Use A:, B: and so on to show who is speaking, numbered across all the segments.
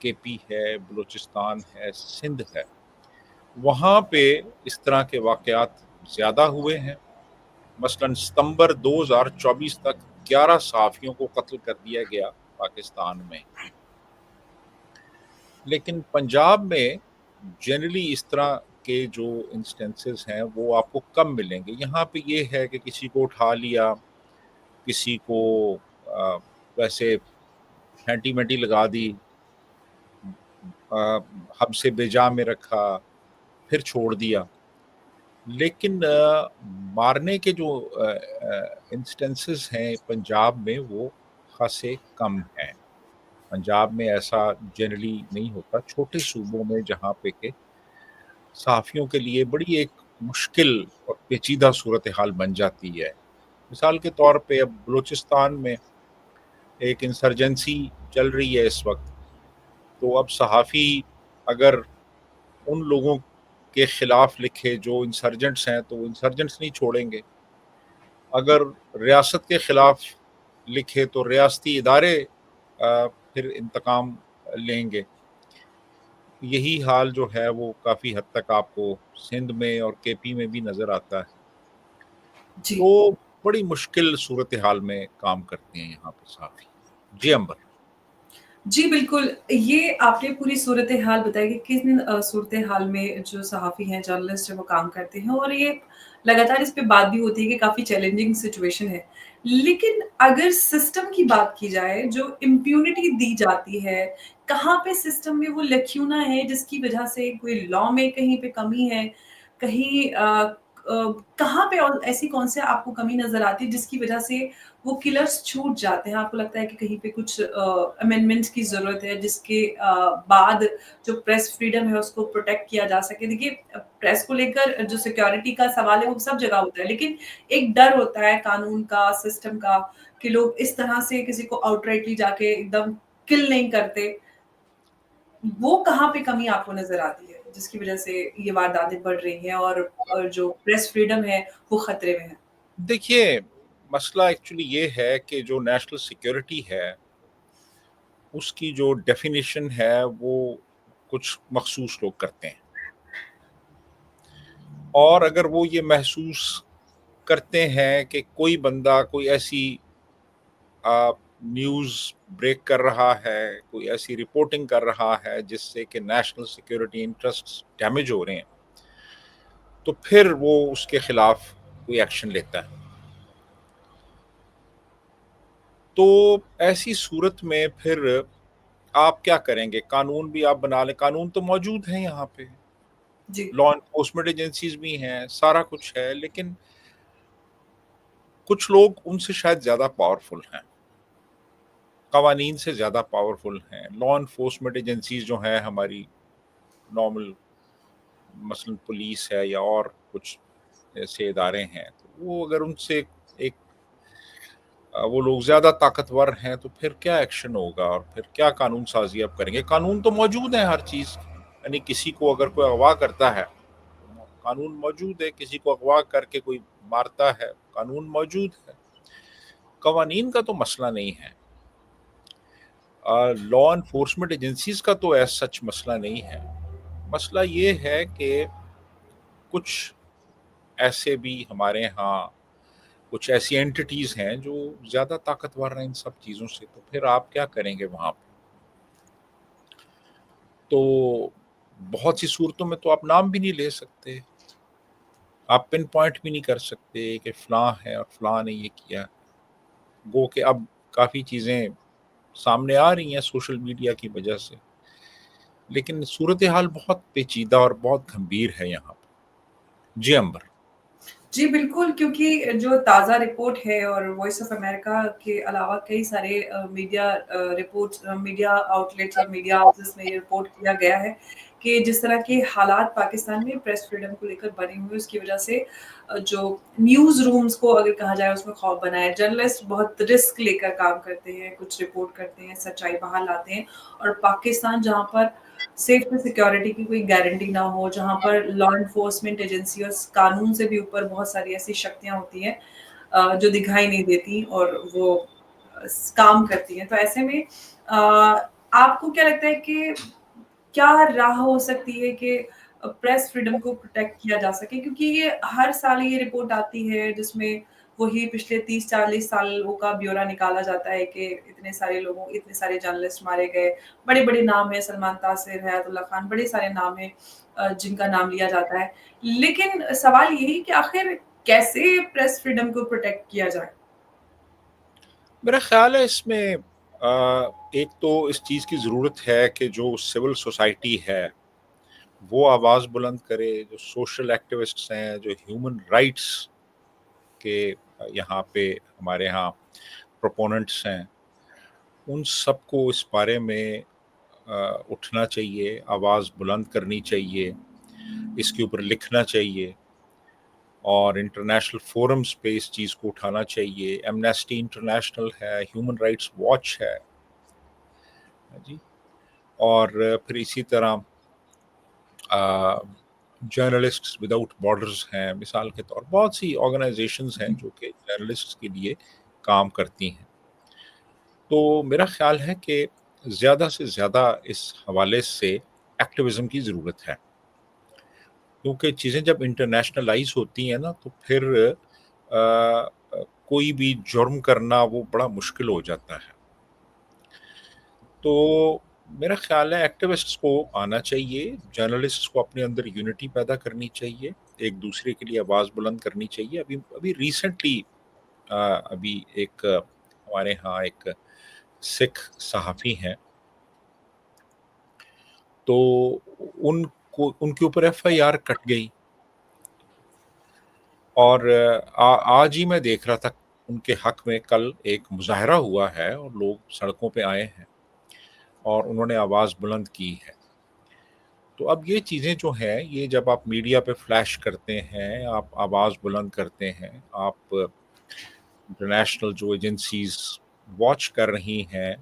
A: کے پی ہے, بلوچستان ہے, سندھ ہے, وہاں پہ اس طرح کے واقعات زیادہ ہوئے ہیں. مثلاً ستمبر 2024 تک 11 صحافیوں کو قتل کر دیا گیا پاکستان میں. لیکن پنجاب میں جنرلی اس طرح کے جو انسٹنسز ہیں وہ آپ کو کم ملیں گے. یہاں پہ یہ ہے کہ کسی کو اٹھا لیا, کسی کو ویسے ہینٹی مینٹی لگا دی, حب سے بے جا میں رکھا, پھر چھوڑ دیا. لیکن مارنے کے جو انسٹنسز ہیں پنجاب میں وہ خاصے کم ہیں. پنجاب میں ایسا جنرلی نہیں ہوتا. چھوٹے صوبوں میں جہاں پہ کہ صحافیوں کے لیے بڑی ایک مشکل اور پیچیدہ صورتحال بن جاتی ہے. مثال کے طور پہ اب بلوچستان میں ایک انسرجنسی چل رہی ہے اس وقت, تو اب صحافی اگر ان لوگوں کے خلاف لکھے جو انسرجنٹس ہیں تو وہ انسرجنٹس نہیں چھوڑیں گے. اگر ریاست کے خلاف لکھے تو ریاستی ادارے پھر انتقام لیں گے. یہی حال جو ہے وہ کافی حد تک آپ کو سندھ میں اور کے پی میں بھی نظر آتا ہے.
B: جی
A: تو بڑی مشکل صورتحال میں کام کرتے ہیں یہاں پہ صحافی. جی امبر.
B: جی بالکل, یہ آپ نے پوری صورتحال بتائی کہ کن صورتحال میں جو صحافی ہیں, جرنلسٹ ہیں, وہ کام کرتے ہیں, اور یہ لگاتار اس پہ بات بھی ہوتی ہے کہ کافی چیلنجنگ سچویشن ہے. لیکن اگر سسٹم کی بات کی جائے, جو امپیونٹی دی جاتی ہے, کہاں پہ سسٹم میں وہ لکیونا ہے جس کی وجہ سے کوئی لا میں کہیں پہ کمی ہے, کہیں کہاں پہ ایسی کون سے آپ کو کمی نظر آتی ہے جس کی وجہ سے وہ کلرز چھوٹ جاتے ہیں؟ آپ کو لگتا ہے کہ کہیں پہ کچھ امینڈمنٹس کی ضرورت ہے جس کے بعد جو پریس فریڈم ہے اس کو پروٹیکٹ کیا جا سکے؟ دیکھیے, پریس کو لے کر جو سیکیورٹی کا سوال ہے وہ سب جگہ ہوتا ہے, لیکن ایک ڈر ہوتا ہے قانون کا, سسٹم کا, کہ لوگ اس طرح سے کسی کو آؤٹ رائٹلی جا کے ایک دم کل نہیں کرتے. وہ کہاں پہ کمی آپ کو نظر آتی ہے جس کی وجہ سے یہ وارداتیں بڑھ رہی ہیں اور جو پریس فریڈم ہے وہ خطرے میں ہے؟
A: دیکھیے, مسئلہ ایکچولی یہ ہے کہ جو نیشنل سیکیورٹی ہے اس کی جو ڈیفینیشن ہے وہ کچھ مخصوص لوگ کرتے ہیں, اور اگر وہ یہ محسوس کرتے ہیں کہ کوئی بندہ کوئی ایسی نیوز بریک کر رہا ہے, کوئی ایسی رپورٹنگ کر رہا ہے جس سے کہ نیشنل سیکیورٹی انٹرسٹ ڈیمیج ہو رہے ہیں, تو پھر وہ اس کے خلاف کوئی ایکشن لیتا ہے. تو ایسی صورت میں پھر آپ کیا کریں گے؟ قانون بھی آپ بنا لیں, قانون تو موجود ہیں یہاں پہ,
B: جی
A: لا انفورسمنٹ ایجنسیز بھی ہیں, سارا کچھ ہے, لیکن کچھ لوگ ان سے شاید زیادہ پاورفل ہیں, قوانین سے زیادہ پاورفل ہیں. لا انفورسمنٹ ایجنسیز جو ہیں ہماری نارمل, مثلا پولیس ہے یا اور کچھ ایسے ادارے ہیں, تو وہ اگر ان سے ایک وہ لوگ زیادہ طاقتور ہیں تو پھر کیا ایکشن ہوگا اور پھر کیا قانون سازی آپ کریں گے؟ قانون تو موجود ہے ہر چیز, یعنی کسی کو اگر کوئی اغوا کرتا ہے قانون موجود ہے, کسی کو اغوا کر کے کوئی مارتا ہے قانون موجود ہے. قوانین کا تو مسئلہ نہیں ہے, لا انفورسمنٹ ایجنسیز کا تو ایسا سچ مسئلہ نہیں ہے. مسئلہ یہ ہے کہ کچھ ایسے بھی ہمارے ہاں کچھ ایسی اینٹیز ہیں جو زیادہ طاقتور ہیں ان سب چیزوں سے, تو پھر آپ کیا کریں گے وہاں پہ؟ تو بہت سی صورتوں میں تو آپ نام بھی نہیں لے سکتے, آپ پن پوائنٹ بھی نہیں کر سکتے کہ فلاں ہے اور فلاں نے یہ کیا. گو کہ اب کافی چیزیں سامنے آ رہی ہیں سوشل میڈیا کی وجہ سے, لیکن صورتحال بہت پیچیدہ اور بہت گھمبیر ہے یہاں پہ. جی امبر.
B: جی بالکل, کیونکہ جو تازہ رپورٹ ہے, اور وائس آف امریکہ کے علاوہ کئی سارے میڈیا رپورٹس, میڈیا آؤٹلیٹس اور میڈیا ہاؤسز میں یہ رپورٹ کیا گیا ہے کہ جس طرح کے حالات پاکستان میں پریس فریڈم کو لے کر بنے ہوئے, اس کی وجہ سے جو نیوز رومز کو اگر کہا جائے اس میں خوف بنا ہے. جرنلسٹ بہت رسک لے کر کام کرتے ہیں, کچھ رپورٹ کرتے ہیں, سچائی باہر لاتے ہیں, اور پاکستان جہاں پر سیفٹی سیکیورٹی کی کوئی گارنٹی نہ ہو, جہاں پر لا انفورسمنٹ ایجنسی اور قانون سے بھی اوپر بہت ساری ایسی شکتیاں ہوتی ہیں جو دکھائی نہیں دیتی اور وہ کام کرتی ہیں, تو ایسے میں آپ کو کیا لگتا ہے کہ کیا راہ ہو سکتی ہے کہ پریس فریڈم کو پروٹیکٹ کیا جا سکے؟ کیونکہ یہ ہر سال یہ رپورٹ آتی ہے جس میں وہی پچھلے 30-40 سالوں کا بیورا نکالا جاتا ہے کہ اتنے سارے جرنلسٹ مارے گئے. بڑے بڑے نام ہیں، سلمان تاثر، حیات اللہ خان، بڑے سارے نام ہیں جن کا نام لیا جاتا ہے. لیکن سوال یہی کہ آخر کیسے پریس فریڈم کو پروٹیکٹ کیا جائے؟
A: میرا خیال ہے اس میں ایک تو اس چیز کی ضرورت ہے کہ جو سول سوسائٹی ہے وہ آواز بلند کرے، جو سوشل ایکٹیوسٹس ہیں، جو ہیومن رائٹس کے یہاں پہ ہمارے ہاں پروپوننٹس ہیں، ان سب کو اس بارے میں اٹھنا چاہیے، آواز بلند کرنی چاہیے، اس کے اوپر لکھنا چاہیے، اور انٹرنیشنل فورمز پہ اس چیز کو اٹھانا چاہیے. ایمنیسٹی انٹرنیشنل ہے، ہیومن رائٹس واچ ہے جی، اور پھر اسی طرح جرنلسٹس وداؤٹ بارڈرز ہیں، مثال کے طور بہت سی آرگنائزیشنز ہیں جو کہ جرنلسٹس کے لیے کام کرتی ہیں. تو میرا خیال ہے کہ زیادہ سے زیادہ اس حوالے سے ایکٹیویزم کی ضرورت ہے، کیونکہ چیزیں جب انٹرنیشنلائز ہوتی ہیں نا تو پھر کوئی بھی جرم کرنا وہ بڑا مشکل ہو جاتا ہے. تو میرا خیال ہے ایکٹیوسٹس کو آنا چاہیے، جرنلسٹس کو اپنے اندر یونٹی پیدا کرنی چاہیے، ایک دوسرے کے لیے آواز بلند کرنی چاہیے. ابھی ریسنٹلی ابھی ایک ہمارے ہاں ایک سکھ صحافی ہیں، تو ان کے اوپر ایف آئی آر کٹ گئی، اور آج ہی میں دیکھ رہا تھا ان کے حق میں کل ایک مظاہرہ ہوا ہے اور لوگ سڑکوں پہ آئے ہیں اور انہوں نے آواز بلند کی ہے. تو اب یہ چیزیں جو ہیں، یہ جب آپ میڈیا پہ فلیش کرتے ہیں، آپ آواز بلند کرتے ہیں، آپ انٹرنیشنل جو ایجنسیز واچ کر رہی ہیں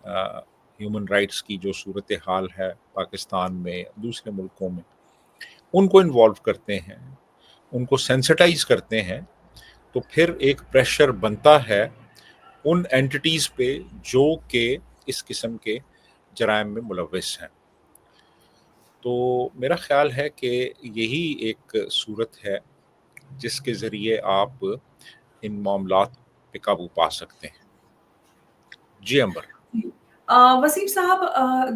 A: ہیومن رائٹس کی جو صورتحال ہے پاکستان میں، دوسرے ملکوں میں، ان کو انوالو کرتے ہیں، ان کو سینسٹائز کرتے ہیں، تو پھر ایک پریشر بنتا ہے ان اینٹیز پہ جو کہ اس قسم کے جرائم میں ملوث ہیں. تو میرا خیال ہے کہ یہی ایک صورت ہے جس کے ذریعے آپ ان معاملات پہ قابو پا سکتے ہیں. جی امبر.
B: وسیم صاحب،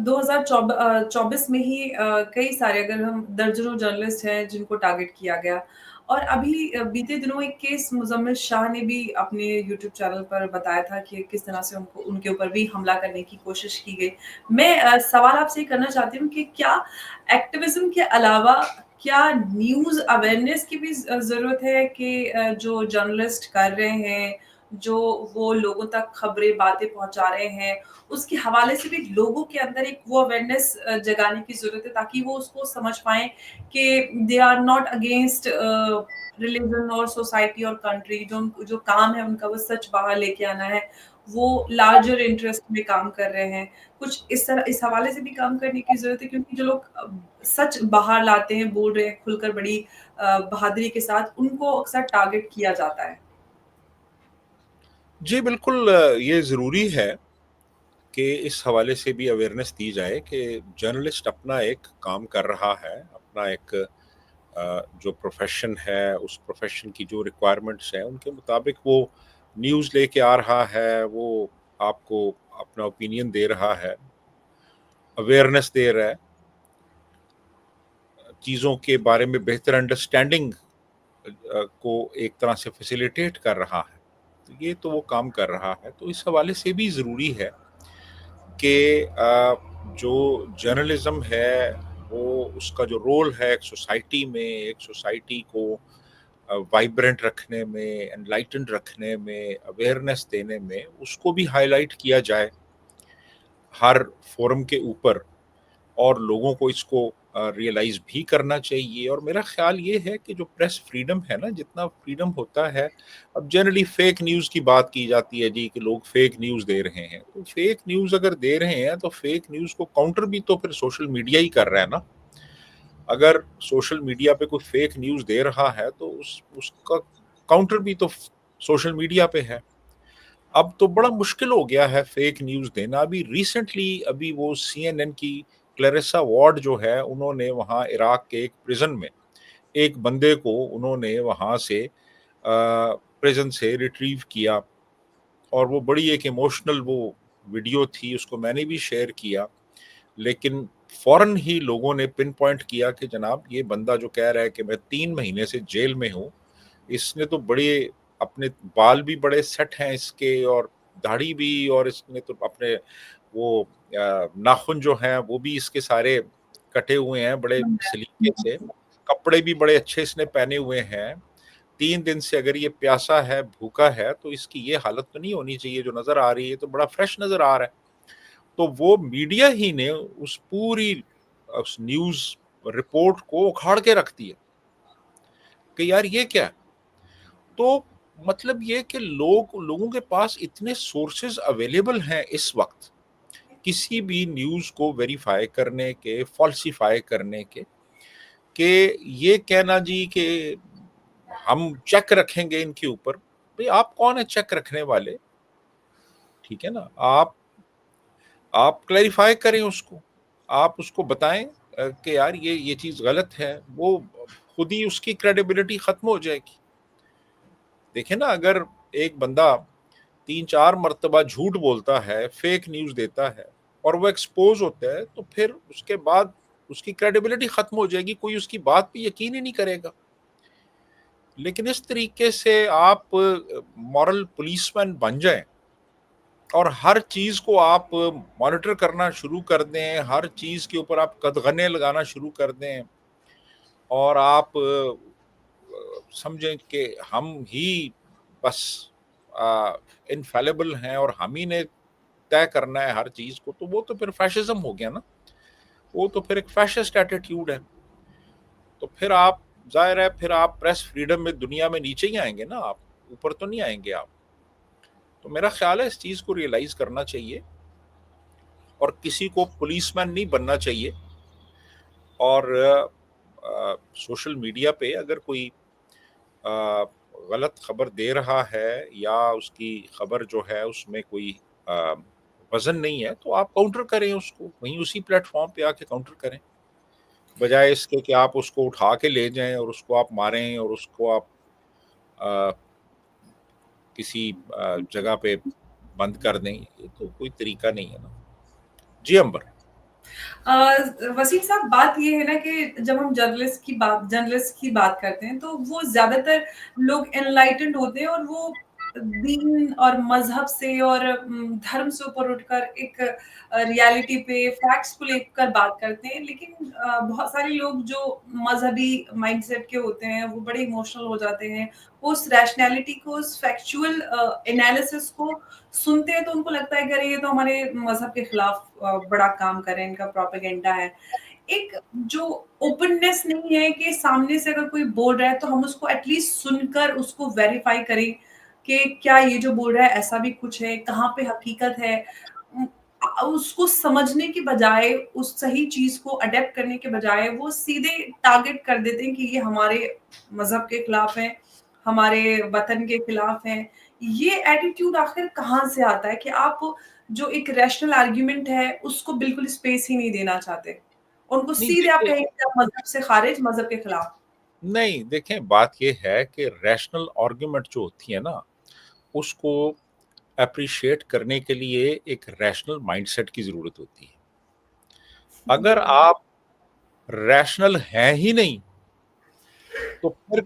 B: 2024 میں ہی کئی سارے، اگر ہم درجنوں جرنلسٹ ہیں جن کو ٹارگٹ کیا گیا، اور ابھی بیتے دنوں ایک کیس مزمل شاہ نے بھی اپنے یوٹیوب چینل پر بتایا تھا کہ کس طرح سے ان کے اوپر بھی حملہ کرنے کی کوشش کی گئی. میں سوال آپ سے یہ کرنا چاہتی ہوں کہ کیا ایکٹیویزم کے علاوہ کیا نیوز اویئرنیس کی بھی ضرورت ہے کہ جو جرنلسٹ کر رہے ہیں، جو وہ لوگوں تک خبریں باتیں پہنچا رہے ہیں، اس کے حوالے سے بھی لوگوں کے اندر ایک وہ اویئرنیس جگانے کی ضرورت ہے تاکہ وہ اس کو سمجھ پائیں کہ they are not against religion اور سوسائٹی اور کنٹری. جو کام ہے ان کا وہ سچ باہر لے کے آنا ہے، وہ لارجر انٹرسٹ میں کام کر رہے ہیں. کچھ اس طرح اس حوالے سے بھی کام کرنے کی ضرورت ہے، کیونکہ جو لوگ سچ باہر لاتے ہیں، بول رہے ہیں کھل کر بڑی بہادری کے ساتھ، ان کو اکثر ٹارگٹ کیا جاتا ہے.
A: جی بالکل، یہ ضروری ہے کہ اس حوالے سے بھی اویئرنیس دی جائے کہ جرنلسٹ اپنا ایک کام کر رہا ہے، اپنا ایک جو پروفیشن ہے، اس پروفیشن کی جو ریکوائرمنٹس ہیں ان کے مطابق وہ نیوز لے کے آ رہا ہے، وہ آپ کو اپنا اوپینین دے رہا ہے، اویئرنیس دے رہا ہے، چیزوں کے بارے میں بہتر انڈرسٹینڈنگ کو ایک طرح سے فیسیلیٹیٹ کر رہا ہے. تو یہ تو وہ کام کر رہا ہے. تو اس حوالے سے بھی ضروری ہے کہ جو جرنلزم ہے وہ اس کا جو رول ہے ایک سوسائٹی میں، ایک سوسائٹی کو وائبرنٹ رکھنے میں، انلائٹنڈ رکھنے میں، اویئرنیس دینے میں، اس کو بھی ہائی لائٹ کیا جائے ہر فورم کے اوپر، اور لوگوں کو اس کو ریئلائز بھی کرنا چاہیے. اور میرا خیال یہ ہے کہ جو پریس فریڈم ہے نا، جتنا فریڈم ہوتا ہے، اب جنرلی فیک نیوز کی بات کی جاتی ہے جی کہ لوگ فیک نیوز دے رہے ہیں. تو فیک نیوز اگر دے رہے ہیں تو فیک نیوز کو کاؤنٹر بھی تو پھر سوشل میڈیا ہی کر رہا ہے نا. اگر سوشل میڈیا پہ کوئی فیک نیوز دے رہا ہے تو اس کا کاؤنٹر بھی تو سوشل میڈیا پہ ہے. اب تو بڑا مشکل ہو گیا ہے فیک نیوز دینا. ابھی ریسنٹلی ابھی وہ CNN کی کلیریسا وارڈ جو ہے, انہوں نے وہاں عراق کے ایک پریزن میں ایک بندے کو انہوں نے وہاں سے پریزن سے ریٹریو کیا, اور وہ بڑی ایک ایموشنل وہ ویڈیو تھی, اس کو میں نے بھی شیئر کیا. لیکن فوراً ہی لوگوں نے پن پوائنٹ کیا کہ جناب یہ بندہ جو کہہ رہا ہے کہ میں 3 مہینے سے جیل میں ہوں, اس نے تو بڑے اپنے بال بھی بڑے سیٹ ہیں اس کے, اور داڑھی بھی, اور اس نے تو اپنے وہ ناخن جو ہیں وہ بھی اس کے سارے کٹے ہوئے ہیں بڑے سلیقے سے, کپڑے بھی بڑے اچھے اس نے پہنے ہوئے ہیں. 3 دن سے اگر یہ پیاسا ہے, بھوکا ہے, تو اس کی یہ حالت تو نہیں ہونی چاہیے جو نظر آ رہی ہے, تو بڑا فریش نظر آ رہا ہے. تو وہ میڈیا ہی نے اس پوری اس نیوز رپورٹ کو اکھاڑ کے رکھ دیا کہ یار یہ کیا ہے. تو مطلب یہ کہ لوگوں کے پاس اتنے سورسز اویلیبل ہیں اس وقت کسی بھی نیوز کو ویریفائی کرنے کے, فالسیفائی کرنے کے, کہ یہ کہنا جی کہ ہم چیک رکھیں گے ان کے اوپر. بھئی آپ کون ہیں چیک رکھنے والے؟ ٹھیک ہے نا, آپ کلیریفائی کریں اس کو, آپ اس کو بتائیں کہ یار یہ چیز غلط ہے. وہ خود ہی اس کی کریڈیبلٹی ختم ہو جائے گی. دیکھیں نا, اگر ایک بندہ 3-4 مرتبہ جھوٹ بولتا ہے, فیک نیوز دیتا ہے, اور وہ ایکسپوز ہوتا ہے, تو پھر اس کے بعد اس کی کریڈیبلٹی ختم ہو جائے گی, کوئی اس کی بات پہ یقین ہی نہیں کرے گا. لیکن اس طریقے سے آپ مورل پولیس مین بن جائیں اور ہر چیز کو آپ مانیٹر کرنا شروع کر دیں, ہر چیز کے اوپر آپ قدغنے لگانا شروع کر دیں, اور آپ سمجھیں کہ ہم ہی بس انفیلیبل ہیں اور ہم ہی نے طے کرنا ہے ہر چیز کو, تو وہ تو پھر فیشزم ہو گیا نا, وہ تو پھر ایک فیشسٹ ایٹیٹیوڈ ہے. تو پھر آپ ظاہر ہے پھر آپ پریس فریڈم میں دنیا میں نیچے ہی آئیں گے نا, آپ اوپر تو نہیں آئیں گے آپ. تو میرا خیال ہے اس چیز کو ریئلائز کرنا چاہیے, اور کسی کو پولیس مین نہیں بننا چاہیے. اور سوشل میڈیا پہ اگر کوئی غلط خبر دے رہا ہے, یا اس کی خبر جو ہے اس میں کوئی وزن نہیں ہے, تو آپ کاؤنٹر کریں اس کو, وہیں اسی پلیٹ فارم پہ آ کے کاؤنٹر کریں, بجائے اس کے کہ آپ اس کو اٹھا کے لے جائیں اور اس کو آپ ماریں اور اس کو آپ کسی جگہ پہ بند کر دیں. یہ تو کوئی طریقہ نہیں ہے نا. جی امبر.
B: وسیم صاحب, بات یہ ہے نا کہ جب ہم جرنلسٹ کی بات کرتے ہیں تو وہ زیادہ تر لوگ انلائٹنڈ ہوتے ہیں, اور وہ دین اور مذہب سے اور دھرم سے اوپر اٹھ کر ایک ریالٹی پہ فیکٹس کو لے کر بات کرتے ہیں. لیکن بہت سارے لوگ جو مذہبی مائنڈ سیٹ کے ہوتے ہیں وہ بڑے ایموشنل ہو جاتے ہیں, وہ اس ریشنلٹی کو, اس فیکچوئل انالیسس کو سنتے ہیں تو ان کو لگتا ہے کہ ارے یہ تو ہمارے مذہب کے خلاف بڑا کام کریں, ان کا پروپیگنڈا ہے. ایک جو اوپننیس نہیں ہے کہ سامنے سے اگر کوئی بول رہا ہے تو ہم اس کو ایٹ لیسٹ سن کر اس کو ویریفائی کریں کہ کیا یہ جو بول رہا ہے ایسا بھی کچھ ہے, کہاں پہ حقیقت ہے. اس کو سمجھنے کی بجائے, اس صحیح چیز کو اڈیپٹ کرنے کے بجائے وہ سیدھے ٹارگٹ کر دیتے ہیں کہ یہ ہمارے مذہب کے خلاف ہے, ہمارے وطن کے خلاف ہے. یہ ایٹیٹیوڈ آخر کہاں سے آتا ہے کہ آپ جو ایک ریشنل آرگیومنٹ ہے اس کو بالکل اسپیس ہی نہیں دینا چاہتے, ان کو
A: نہیں
B: سیدھے آپ
A: دیکھیں,
B: کہیں کہ آپ مذہب سے خارج, مذہب کے خلاف.
A: نہیں دیکھیں, بات یہ ہے کہ ریشنل آرگیومنٹ جو ہوتی ہے نا, اس کو اپریشیٹ کرنے کے لیے ایک ریشنل مائنڈ سیٹ کی ضرورت ہوتی ہے. اگر آپ ریشنل ہیں ہی نہیں تو پھر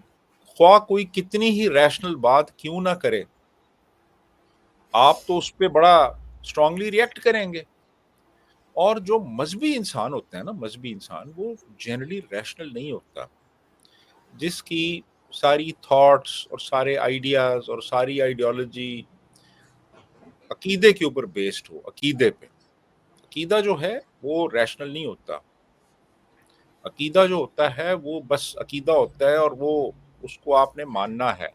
A: خواہ کوئی کتنی ہی ریشنل بات کیوں نہ کرے, آپ تو اس پہ بڑا اسٹرانگلی ریئیکٹ کریں گے. اور جو مذہبی انسان ہوتے ہیں نا, مذہبی انسان وہ جنرلی ریشنل نہیں ہوتا, جس کی ساری تھاٹس اور سارے آئیڈیاز اور ساری آئیڈیالوجی عقیدے کے اوپر بیسڈ ہو, عقیدے پہ. عقیدہ جو ہے وہ ریشنل نہیں ہوتا. عقیدہ جو ہوتا ہے وہ بس عقیدہ ہوتا ہے, اور وہ اس کو آپ نے ماننا ہے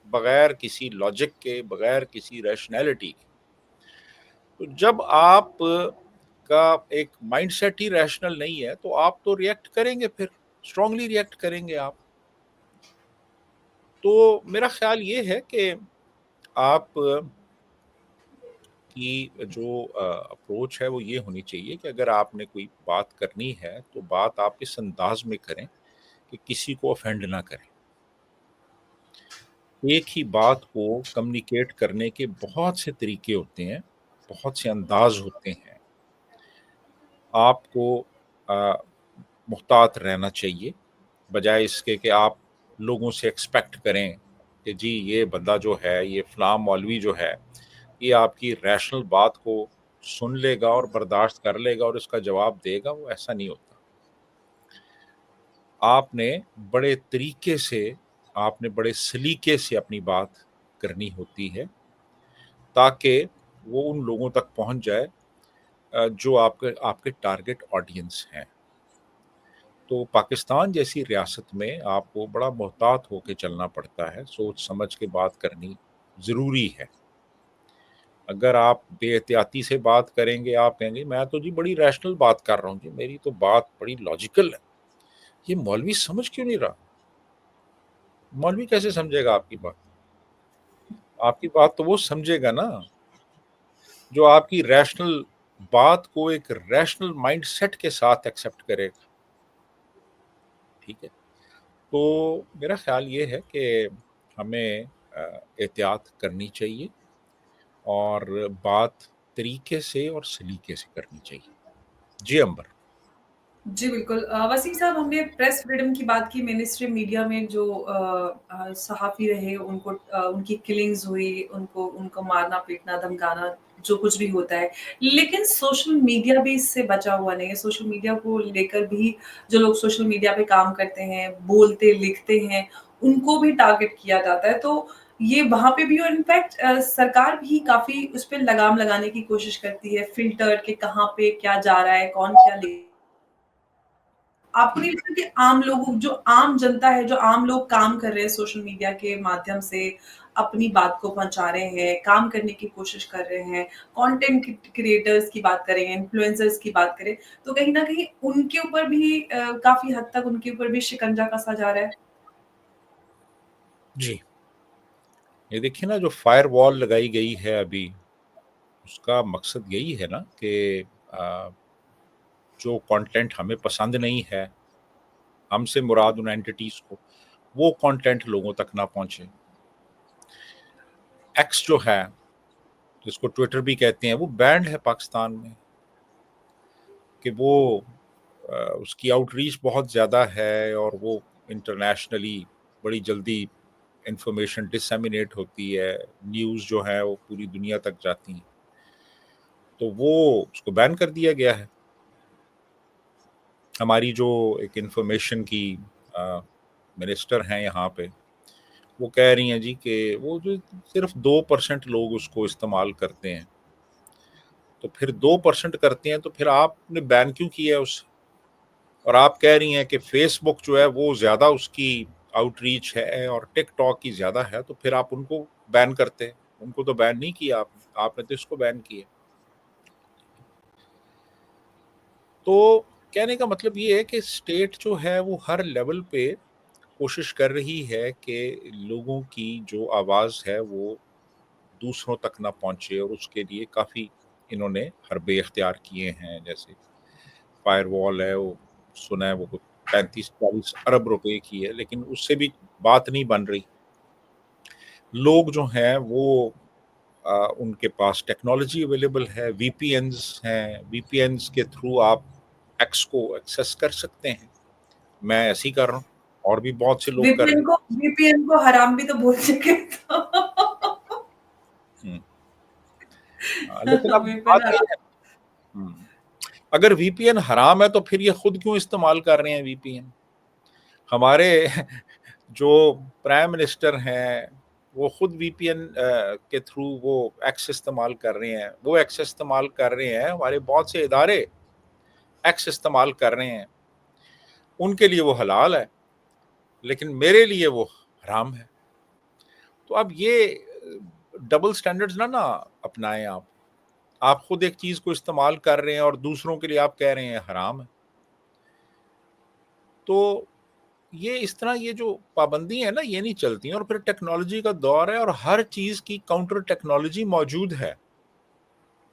A: بغیر کسی لاجک کے, بغیر کسی ریشنلٹی کے. تو جب آپ کا ایک مائنڈ سیٹ ہی ریشنل نہیں ہے تو آپ تو ریئیکٹ کریں گے, پھر اسٹرانگلی ریئیکٹ کریں گے آپ. تو میرا خیال یہ ہے کہ آپ کی جو اپروچ ہے وہ یہ ہونی چاہیے کہ اگر آپ نے کوئی بات کرنی ہے تو بات آپ اس انداز میں کریں کہ کسی کو افینڈ نہ کریں. ایک ہی بات کو کمیونیکیٹ کرنے کے بہت سے طریقے ہوتے ہیں، بہت سے انداز ہوتے ہیں. آپ کو محتاط رہنا چاہیے، بجائے اس کے کہ آپ لوگوں سے ایکسپیکٹ کریں کہ جی یہ بندہ جو ہے، یہ فلاں مولوی جو ہے، یہ آپ کی ریشنل بات کو سن لے گا اور برداشت کر لے گا اور اس کا جواب دے گا. وہ ایسا نہیں ہوتا. آپ نے بڑے طریقے سے، آپ نے بڑے سلیقے سے اپنی بات کرنی ہوتی ہے تاکہ وہ ان لوگوں تک پہنچ جائے جو آپ کے ٹارگٹ آڈینس ہیں. تو پاکستان جیسی ریاست میں آپ کو بڑا محتاط ہو کے چلنا پڑتا ہے، سوچ سمجھ کے بات کرنی ضروری ہے. اگر آپ بے احتیاطی سے بات کریں گے، آپ کہیں گے میں تو جی بڑی ریشنل بات کر رہا ہوں، جی میری تو بات بڑی لاجیکل ہے، یہ مولوی سمجھ کیوں نہیں رہا؟ مولوی کیسے سمجھے گا آپ کی بات؟ آپ کی بات تو وہ سمجھے گا نا جو آپ کی ریشنل بات کو ایک ریشنل مائنڈ سیٹ کے ساتھ ایکسیپٹ کرے گا. ٹھیک ہے. تو میرا خیال یہ ہے کہ ہمیں احتیاط کرنی چاہیے اور بات طریقے سے اور سلیقے سے کرنی چاہیے. جی امبر.
B: جی بالکل وسیم صاحب، ہم نے پریس فریڈم کی بات کی. مین اسٹریم میڈیا میں جو صحافی رہے ان کو ان کی کلنگز ہوئی، ان کو مارنا پیٹنا دھمکانا جو کچھ بھی ہوتا ہے، لیکن سوشل میڈیا بھی اس سے بچا ہوا نہیں ہے. سوشل میڈیا کو لے کر بھی جو لوگ سوشل میڈیا پہ کام کرتے ہیں، بولتے لکھتے ہیں، ان کو بھی ٹارگٹ کیا جاتا ہے. تو یہ وہاں پہ بھی، اور انفیکٹ سرکار بھی کافی اس پہ لگام لگانے کی کوشش کرتی ہے، فلٹر کہ کہاں پہ کیا جا رہا ہے، کون کیا لے. آپ کو نہیں لگتا کہ عام لوگوں، جو عام جنتا ہے، جو عام لوگ کام کر رہے ہیں سوشل میڈیا کے مادھیم سے اپنی بات کو پہنچا رہے ہیں، کام کرنے کی کوشش کر رہے ہیں، کانٹینٹ کریٹرز کی بات کریں، انفلوئنسرز کی بات کریں، تو کہیں نہ کہیں ان کے اوپر بھی کافی حد تک ان کے اوپر بھی شکنجا کسا جا رہا ہے؟
A: جی، یہ دیکھیے نا، جو فائر وال لگائی گئی ہے ابھی، اس کا مقصد یہی ہے نا کہ جو کانٹینٹ ہمیں پسند نہیں ہے، ہم سے مراد ان اینٹیٹیز کو، وہ کانٹینٹ لوگوں تک نہ پہنچے. ایکس جو ہے، جس کو ٹویٹر بھی کہتے ہیں، وہ بینڈ ہے پاکستان میں، کہ وہ اس کی آؤٹ ریچ بہت زیادہ ہے اور وہ انٹرنیشنلی بڑی جلدی انفارمیشن ڈسیمینیٹ ہوتی ہے، نیوز جو ہے وہ پوری دنیا تک جاتی ہیں. تو وہ اس کو بین کر دیا گیا ہے. ہماری جو ایک انفارمیشن کی منسٹر ہیں یہاں پہ، وہ کہہ رہی ہیں جی کہ وہ جو صرف 2% لوگ اس کو استعمال کرتے ہیں. تو پھر 2% کرتے ہیں تو پھر آپ نے بین کیوں کیا ہے اس؟ اور آپ کہہ رہی ہیں کہ فیس بک جو ہے وہ زیادہ اس کی آؤٹ ریچ ہے اور ٹک ٹاک کی زیادہ ہے، تو پھر آپ ان کو بین کرتے ہیں. ان کو تو بین نہیں کیا آپ نے تو اس کو بین کیا. تو کہنے کا مطلب یہ ہے کہ اسٹیٹ جو ہے وہ ہر لیول پہ کوشش کر رہی ہے کہ لوگوں کی جو آواز ہے وہ دوسروں تک نہ پہنچے، اور اس کے لیے کافی انہوں نے حربے اختیار کیے ہیں. جیسے فائر وال ہے، وہ سنا ہے وہ 35-40 ارب روپے کی ہے، لیکن اس سے بھی بات نہیں بن رہی. لوگ جو ہیں وہ ان کے پاس ٹیکنالوجی اویلیبل ہے، وی پی اینز ہیں، وی پی اینز کے تھرو آپ ایکس کو ایکسیس کر سکتے ہیں. میں ایسے ہی کر رہا ہوں، اور بھی بہت سے لوگ کر رہے
B: وی پی این کو حرام بھی تو بول سکے تو
A: ہیں. لیکن اب
B: وی پی این
A: بات
B: حرام.
A: یہ ہے، اگر وی پی این حرام ہے تو پھر یہ خود کیوں استعمال کر رہے ہیں وی پی این؟ ہمارے جو پرائم منسٹر ہیں وہ خود وی پی این کے تھرو وہ ایکس استعمال کر رہے ہیں، وہ ایکس استعمال کر رہے ہیں، ہمارے بہت سے ادارے ایکس استعمال کر رہے ہیں. ان کے لیے وہ حلال ہے، لیکن میرے لیے وہ حرام ہے. تو اب یہ ڈبل سٹینڈرڈز نہ اپنائیں. آپ خود ایک چیز کو استعمال کر رہے ہیں اور دوسروں کے لیے آپ کہہ رہے ہیں حرام ہے. تو یہ اس طرح یہ جو پابندی ہے نا، یہ نہیں چلتی ہیں. اور پھر ٹیکنالوجی کا دور ہے اور ہر چیز کی کاؤنٹر ٹیکنالوجی موجود ہے.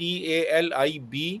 A: TALIB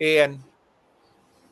A: AN,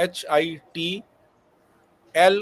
A: HITL